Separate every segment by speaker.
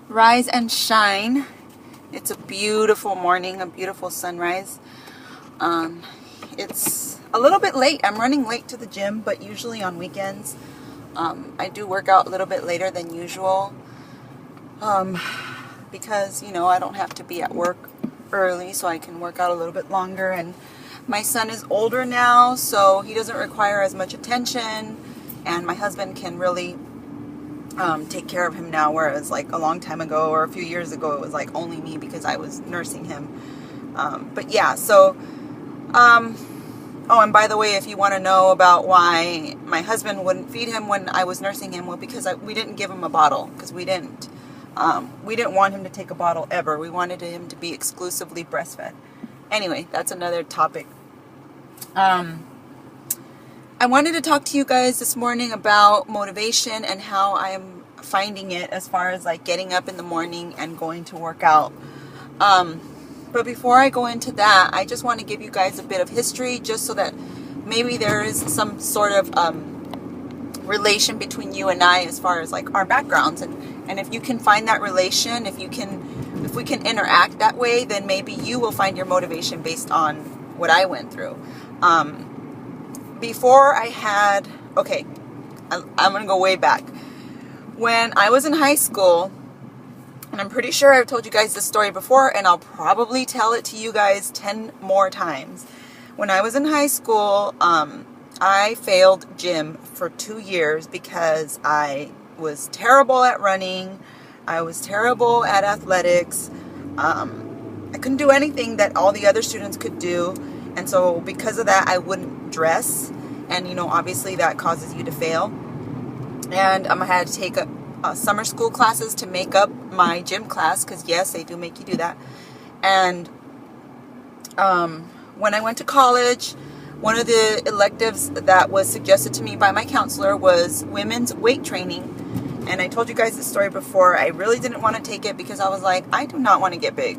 Speaker 1: Rise and shine. It's a beautiful morning, a beautiful sunrise. It's a little bit late. I'm running late to the gym, but usually on weekends, I do work out a little bit later than usual because, I don't have to be at work early, so I can work out a little bit longer. And my son is older now, so he doesn't require as much attention, and my husband can really take care of him now, whereas like a long time ago or a few years ago it was like only me because I was nursing him. But yeah, so oh, and by the way, if you want to know about why my husband wouldn't feed him when I was nursing him, well, because we didn't give him a bottle, because we didn't want him to take a bottle ever. We wanted him to be exclusively breastfed. Anyway, that's another topic. I wanted to talk to you guys this morning about motivation and how I am finding it as far as like getting up in the morning and going to work out. But before I go into that, I just want to give you guys a bit of history just so that maybe there is some sort of relation between you and I as far as like our backgrounds. And if you can find that relation, if we can interact that way, then maybe you will find your motivation based on what I went through. Before I had, I'm going to go way back. When I was in high school, and I'm pretty sure I've told you guys this story before, and I'll probably tell it to you guys 10 more times. When I was in high school, I failed gym for 2 years because I was terrible at running. I was terrible at athletics. I couldn't do anything that all the other students could do. And so because of that, I wouldn't dress. And, obviously that causes you to fail. And I had to take summer school classes to make up my gym class, because yes, they do make you do that. And when I went to college, one of the electives that was suggested to me by my counselor was women's weight training. And I told you guys this story before. I really didn't want to take it because I was like, I do not want to get big.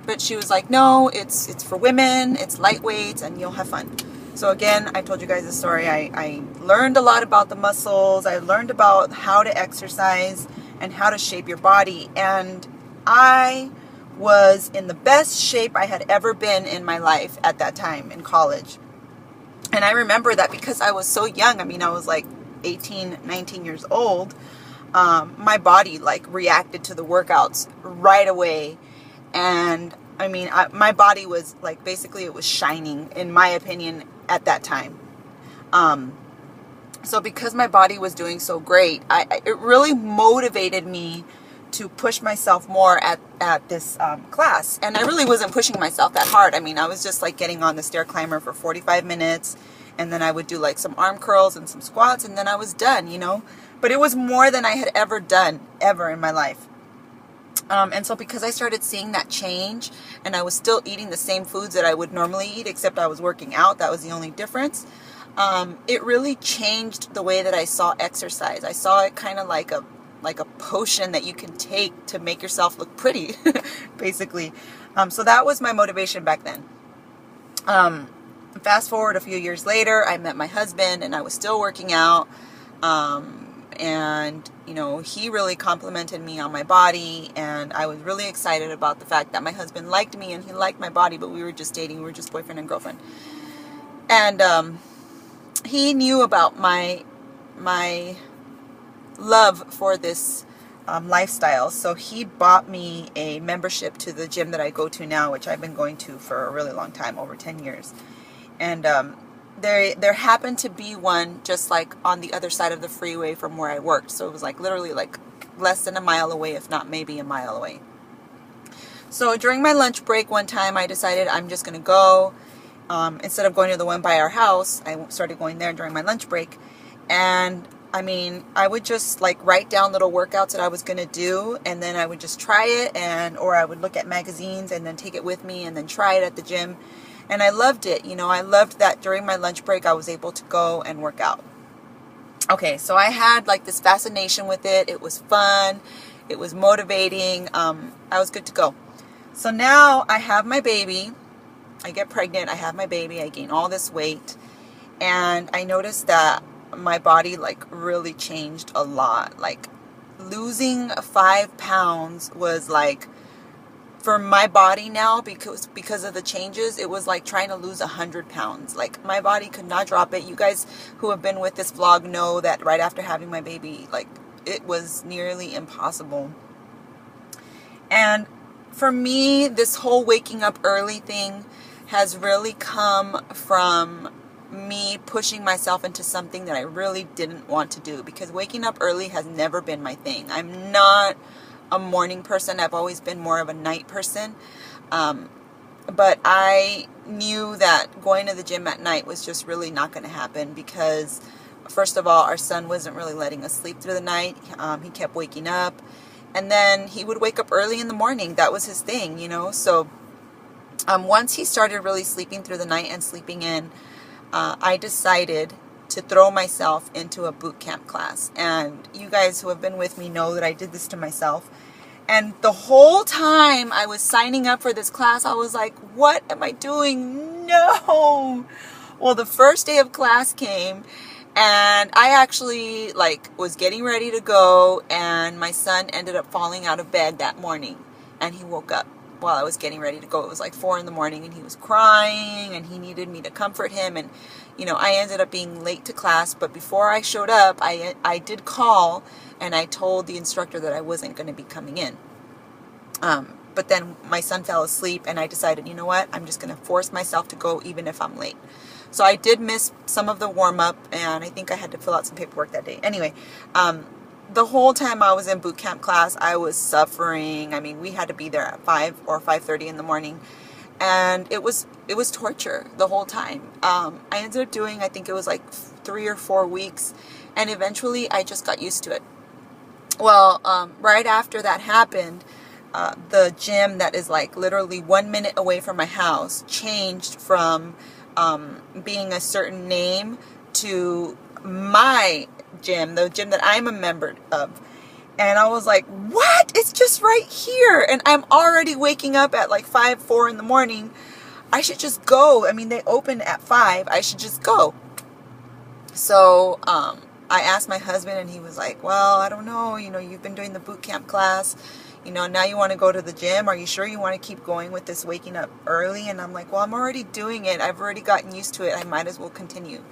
Speaker 1: But she was like, no, it's for women, it's lightweights, and you'll have fun. So again, I told you guys this story. I learned a lot about the muscles. I learned about how to exercise and how to shape your body. And I was in the best shape I had ever been in my life at that time in college. And I remember that because I was so young. I was like 18, 19 years old. My body like reacted to the workouts right away. And my body was like, basically it was shining, in my opinion, at that time. So because my body was doing so great, it really motivated me to push myself more at this class. And I really wasn't pushing myself that hard. I was just like getting on the stair climber for 45 minutes. And then I would do like some arm curls and some squats. And then I was done, But it was more than I had ever done, ever in my life. And so because I started seeing that change, and I was still eating the same foods that I would normally eat, except I was working out, that was the only difference, it really changed the way that I saw exercise. I saw it kind of like a potion that you can take to make yourself look pretty, basically. So that was my motivation back then. Fast forward a few years later, I met my husband, and I was still working out. And he really complimented me on my body, and I was really excited about the fact that my husband liked me and he liked my body, but we were just dating. We were just boyfriend and girlfriend. And he knew about my love for this lifestyle, so he bought me a membership to the gym that I go to now, which I've been going to for a really long time, over 10 years. And there happened to be one just like on the other side of the freeway from where I worked. So it was like literally like less than a mile away, if not maybe a mile away. So during my lunch break one time, I decided I'm just going to go. Instead of going to the one by our house, I started going there during my lunch break. And I would just like write down little workouts that I was going to do, and then I would just try it, or I would look at magazines and then take it with me and then try it at the gym. And I loved it. I loved that during my lunch break, I was able to go and work out. Okay, so I had like this fascination with it. It was fun. It was motivating. I was good to go. So now I have my baby. I get pregnant. I have my baby. I gain all this weight. And I noticed that my body like really changed a lot. Like losing 5 pounds was like, for my body now, because of the changes, it was like trying to lose 100 pounds. Like, my body could not drop it. You guys who have been with this vlog know that right after having my baby, like, it was nearly impossible. And for me, this whole waking up early thing has really come from me pushing myself into something that I really didn't want to do, because waking up early has never been my thing. I'm not a morning person. I've always been more of a night person. But I knew that going to the gym at night was just really not going to happen, because first of all, our son wasn't really letting us sleep through the night. He kept waking up, and then he would wake up early in the morning. That was his thing, you know. So once he started really sleeping through the night and sleeping in, I decided to throw myself into a boot camp class. And you guys who have been with me know that I did this to myself. And the whole time I was signing up for this class, I was like, what am I doing? No. Well, the first day of class came, and I actually was getting ready to go, and my son ended up falling out of bed that morning, and he woke up while I was getting ready to go. It was like 4 in the morning, and he was crying, and he needed me to comfort him. And I ended up being late to class, but before I showed up, I did call, and I told the instructor that I wasn't going to be coming in. But then my son fell asleep, and I decided, you know what, I'm just going to force myself to go even if I'm late. So I did miss some of the warm-up, and I think I had to fill out some paperwork that day. Anyway, the whole time I was in boot camp class, I was suffering. I mean, we had to be there at 5 or 5:30 in the morning. And it was torture the whole time. I ended up doing, I think it was like 3 or 4 weeks, and eventually I just got used to it. Well, right after that happened, the gym that is like literally 1 minute away from my house changed from being a certain name to my gym, the gym that I'm a member of. And I was like, what? It's just right here. And I'm already waking up at like 4 in the morning. I should just go. I mean, they open at 5. I should just go. So I asked my husband, and he was like, well, I don't know. You've been doing the boot camp class. Now you want to go to the gym. Are you sure you want to keep going with this waking up early? And I'm like, well, I'm already doing it. I've already gotten used to it. I might as well continue.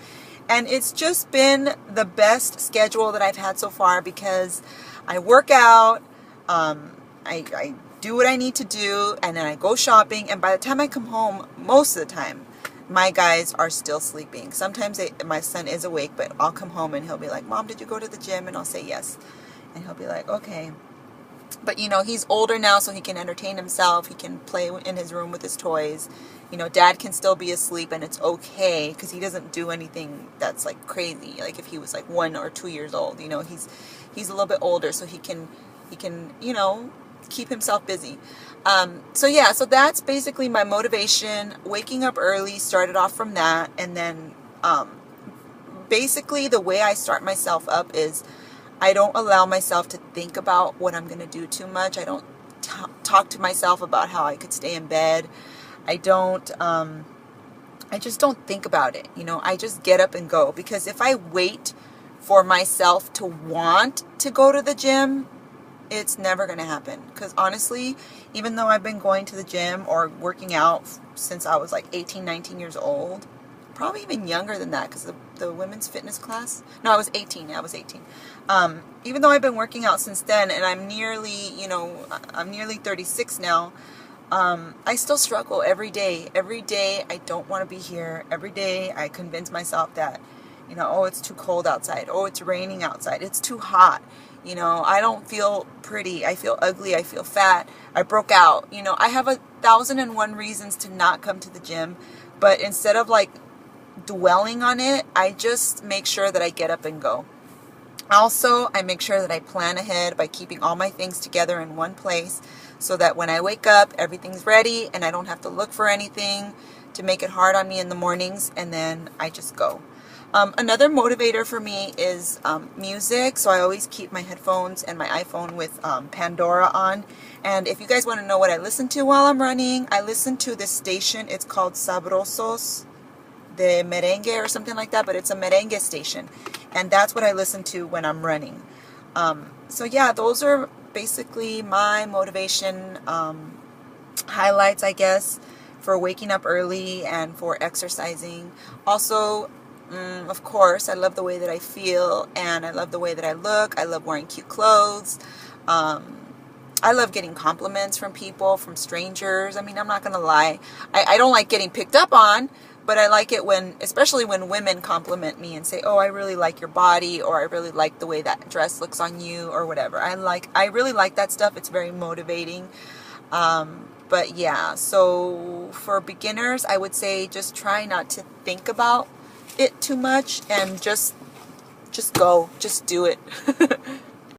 Speaker 1: And it's just been the best schedule that I've had so far, because I work out, I do what I need to do, and then I go shopping, and by the time I come home, most of the time, my guys are still sleeping. Sometimes my son is awake, but I'll come home and he'll be like, Mom, did you go to the gym? And I'll say yes. And he'll be like, okay. But, he's older now, so he can entertain himself. He can play in his room with his toys. Dad can still be asleep, and it's okay, because he doesn't do anything that's like crazy. Like if he was like 1 or 2 years old, he's a little bit older, so he can keep himself busy. So that's basically my motivation. Waking up early started off from that, and then basically the way I start myself up is I don't allow myself to think about what I'm going to do too much. I don't talk to myself about how I could stay in bed. I just don't think about it. I just get up and go, because if I wait for myself to want to go to the gym, it's never going to happen. Because honestly, even though I've been going to the gym or working out since I was like 18, 19 years old, probably even younger than that, because the women's fitness class, no, I was 18. Even though I've been working out since then, and I'm nearly 36 now, I still struggle every day. Every day I don't want to be here. Every day I convince myself that, oh, it's too cold outside. Oh, it's raining outside. It's too hot. I don't feel pretty. I feel ugly. I feel fat. I broke out. I have 1,001 reasons to not come to the gym. But instead of dwelling on it, I just make sure that I get up and go. Also, I make sure that I plan ahead by keeping all my things together in one place, so that when I wake up, everything's ready and I don't have to look for anything to make it hard on me in the mornings, and then I just go. Another motivator for me is music, so I always keep my headphones and my iPhone with Pandora on. And if you guys want to know what I listen to while I'm running, I listen to this station. It's called Sabrosos de Merengue or something like that, but it's a merengue station. And that's what I listen to when I'm running. So yeah, those are basically my motivation highlights, I guess, for waking up early and for exercising. Also, of course, I love the way that I feel, and I love the way that I look. I love wearing cute clothes. I love getting compliments from people, from strangers. I mean, I'm not going to lie. I don't like getting picked up on, but I like it when, especially when women compliment me and say, oh, I really like your body, or I really like the way that dress looks on you, or whatever. I really like that stuff. It's very motivating. But yeah, so for beginners, I would say just try not to think about it too much, and just go, just do it.